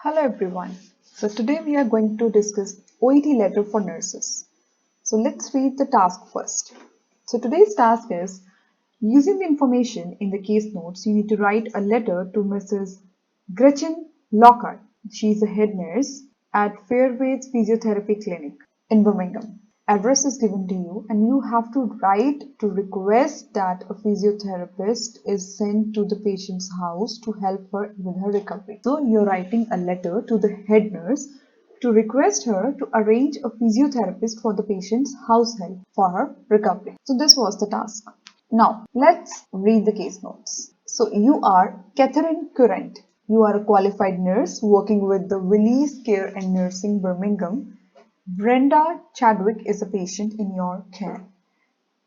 Hello everyone. So today we are going to discuss OET letter for nurses. So let's read the task first. So today's task is using the information in the case notes, you need to write a letter to Mrs. Gretchen Lockhart. She is a head nurse at Fairways Physiotherapy Clinic in Birmingham. Address is given to you and you have to write to request that a physiotherapist is sent to the patient's house to help her with her recovery. So you're writing a letter to the head nurse to request her to arrange a physiotherapist for the patient's house help for her recovery. So this was the task. Now let's read the case notes. So you are Catherine Current. You are a qualified nurse working with the Willis Care and Nursing Birmingham. Brenda Chadwick is a patient in your care.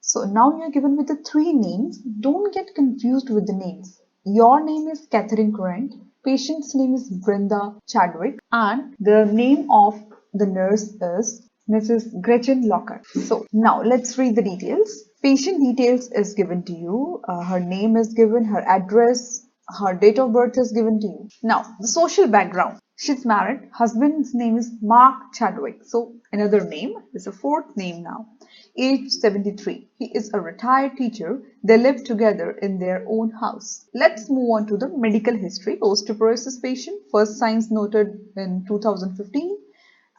So now you're given with the three names. Don't get confused with the names. Your name is Catherine Current, patient's name is Brenda Chadwick, and the name of the nurse is Mrs. Gretchen Lockhart. So now let's read the details. Patient details is given to you. Her name is given, her address, her date of birth is given to you. Now, the social background. She's married. Husband's name is Mark Chadwick. So, another name is a fourth name now. Age 73. He is a retired teacher. They live together in their own house. Let's move on to the medical history. Osteoporosis patient. First signs noted in 2015.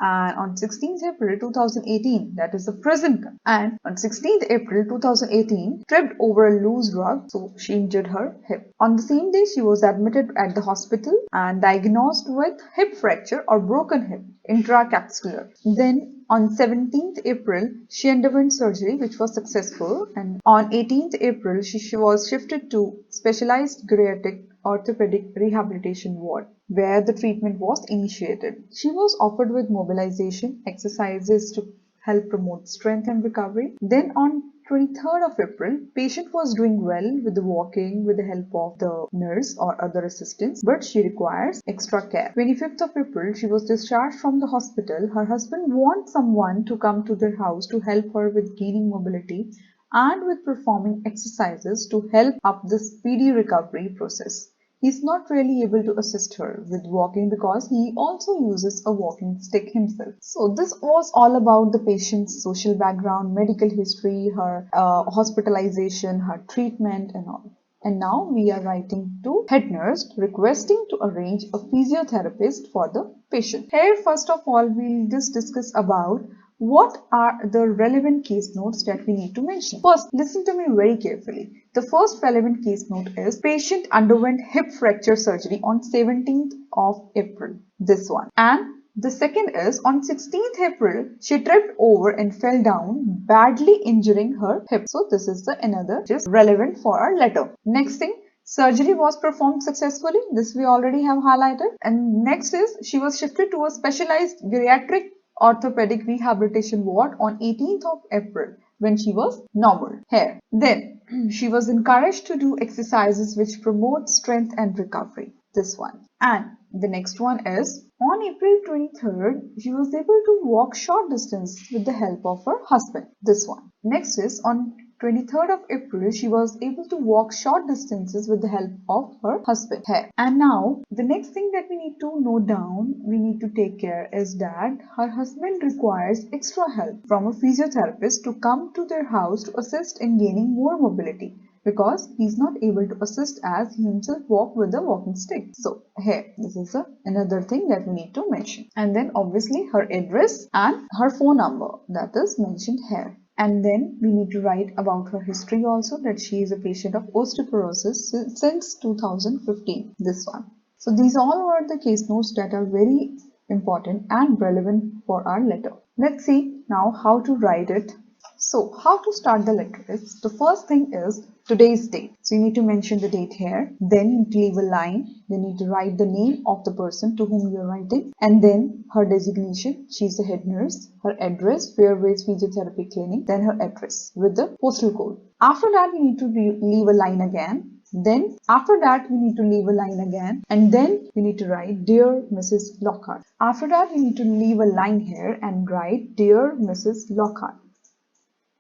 And on 16th April 2018, that is the present, and on 16th April 2018, tripped over a loose rug, so she injured her hip. On the same day, she was admitted at the hospital and diagnosed with hip fracture or broken hip, intracapsular. Then on 17th April, she underwent surgery which was successful, and on 18th April, she was shifted to specialized geriatric orthopedic rehabilitation ward where the treatment was initiated. She was offered with mobilization exercises to help promote strength and recovery. Then on 23rd of April, patient was doing well with the walking with the help of the nurse or other assistants, but she requires extra care. 25th of April, she was discharged from the hospital. Her husband wants someone to come to their house to help her with gaining mobility and with performing exercises to help up the speedy recovery process. He's not really able to assist her with walking because he also uses a walking stick himself. So this was all about the patient's social background, medical history, her hospitalization, her treatment and all. And now we are writing to head nurse requesting to arrange a physiotherapist for the patient. Here first of all we'll just discuss about what are the relevant case notes that we need to mention. First, listen to me very carefully. The first relevant case note is patient underwent hip fracture surgery on 17th of April. This one. And the second is on 16th April, she tripped over and fell down, badly injuring her hip. So this is the another just relevant for our letter. Next thing, surgery was performed successfully. This we already have highlighted. And next is she was shifted to a specialized geriatric orthopedic rehabilitation ward on 18th of April when she was normal here. Then she was encouraged to do exercises which promote strength and recovery. This one. And the next one is on April 23rd, she was able to walk short distance with the help of her husband. This one. Next is on 23rd of April, she was able to walk short distances with the help of her husband here. And now, the next thing that we need to note down, we need to take care is that her husband requires extra help from a physiotherapist to come to their house to assist in gaining more mobility because he's not able to assist as he himself walk with a walking stick. So here, this is another thing that we need to mention. And then obviously her address and her phone number that is mentioned here. And then we need to write about her history also, that she is a patient of osteoporosis since 2015, this one. So these all are the case notes that are very important and relevant for our letter. Let's see now how to write it. So how to start the letter is, the first thing is today's date. So you need to mention the date here, then you need to leave a line, then you need to write the name of the person to whom you're writing, and then her designation, she's a head nurse, her address, Fairways Physiotherapy Clinic, then her address with the postal code. After that you need to leave a line again, then after that you need to leave a line again, and then you need to write Dear Mrs. Lockhart. After that you need to leave a line here and write Dear Mrs. Lockhart,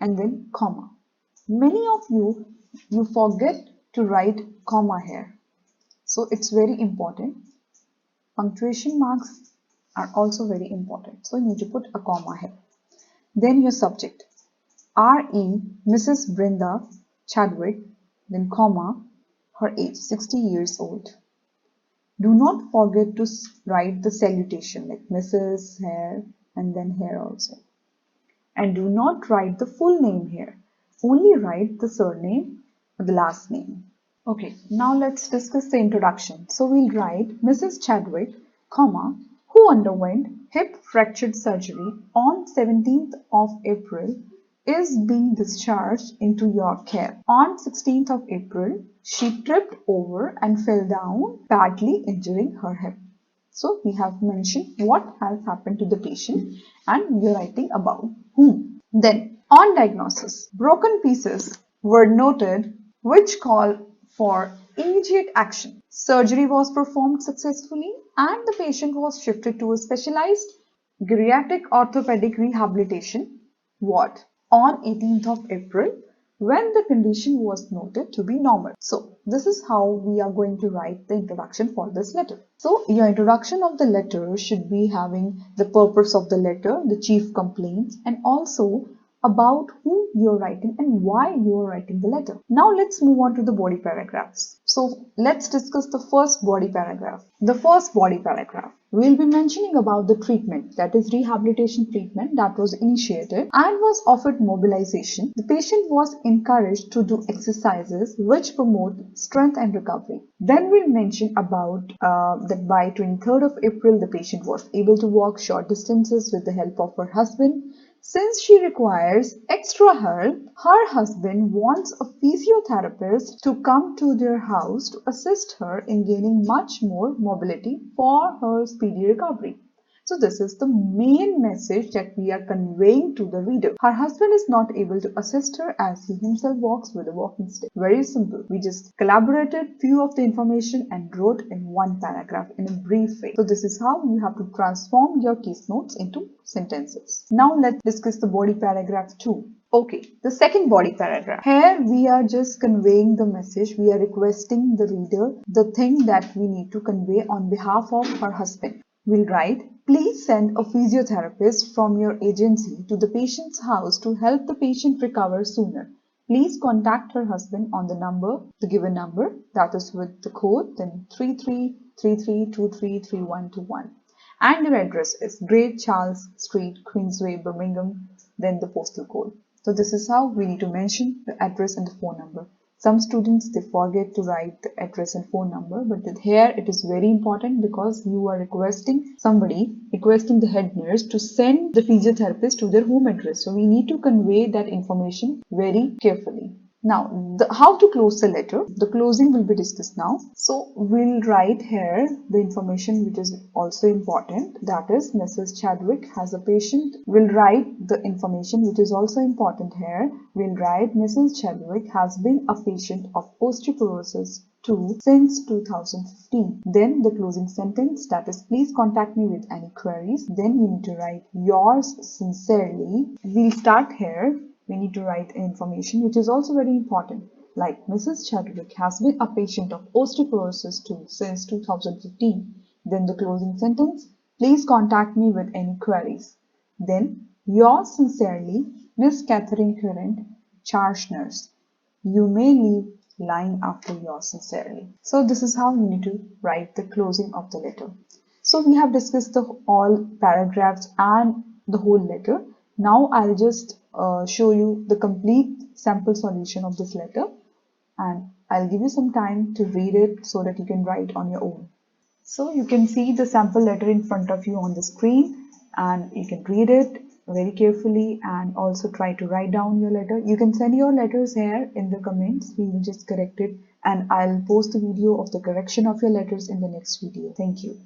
and then comma. Many of you forget to write comma here. So it's very important. punctuation marks are also very important. So you need to put a comma here. Then your subject, R.E. Mrs. Brenda Chadwick, then comma, her age 60 years old. Do not forget to write the salutation like Mrs. here and then here also. And do not write the full name here. Only write the surname or the last name. Okay, now let's discuss the introduction. So we'll write Mrs. Chadwick, comma, who underwent hip fracture surgery on 17th of April is being discharged into your care. On 16th of April, she tripped over and fell down, badly injuring her hip. So we have mentioned what has happened to the patient and we are writing about whom. Then on diagnosis, broken pieces were noted which call for immediate action. Surgery was performed successfully and the patient was shifted to a specialized geriatric orthopedic rehabilitation ward on 18th of April when the condition was noted to be normal. So this is how we are going to write the introduction for this letter. So your introduction of the letter should be having the purpose of the letter, the chief complaints, and also about whom you are writing and why you are writing the letter. Now let's move on to the body paragraphs. So let's discuss the first body paragraph. The first body paragraph. We'll be mentioning about the treatment, that is rehabilitation treatment that was initiated and was offered mobilization. The patient was encouraged to do exercises which promote strength and recovery. Then we'll mention about that by 23rd of April the patient was able to walk short distances with the help of her husband. Since she requires extra help, her husband wants a physiotherapist to come to their house to assist her in gaining much more mobility for her speedy recovery. So this is the main message that we are conveying to the reader. Her husband is not able to assist her as he himself walks with a walking stick. Very simple. We just collaborated few of the information and wrote in one paragraph in a brief way. So this is how you have to transform your case notes into sentences. Now let's discuss the body paragraph 2. Okay, the second body paragraph. Here we are just conveying the message. We are requesting the reader the thing that we need to convey on behalf of her husband. We'll write, please send a physiotherapist from your agency to the patient's house to help the patient recover sooner. Please contact her husband on the given number, that is with the code, then 3333233121. And your address is Great Charles Street, Queensway, Birmingham, then the postal code. So this is how we need to mention the address and the phone number. Some students, they forget to write the address and phone number, but here it is very important because you are requesting the head nurse to send the physiotherapist to their home address. So we need to convey that information very carefully. Now, how to close the letter. The closing will be discussed now. So we'll write here the information which is also important. That is, Mrs. Chadwick has a patient. We'll write the information which is also important here. We'll write Mrs. Chadwick has been a patient of osteoporosis 2 since 2015. Then the closing sentence, that is, please contact me with any queries. Then we need to write yours sincerely. We'll start here. We need to write information which is also very important, like Mrs. Chadwick has been a patient of osteoporosis 2 since 2015. Then the closing sentence, please contact me with any queries. Then yours sincerely, Miss Catherine Current, charge nurse. You may leave line after yours sincerely. So this is how you need to write the closing of the letter. So we have discussed all paragraphs and the whole letter. Now I'll just show you the complete sample solution of this letter, and I'll give you some time to read it so that you can write on your own. So you can see the sample letter in front of you on the screen, and you can read it very carefully and also try to write down your letter. You can send your letters here in the comments. We will just correct it, and I'll post the video of the correction of your letters in the next video. Thank you.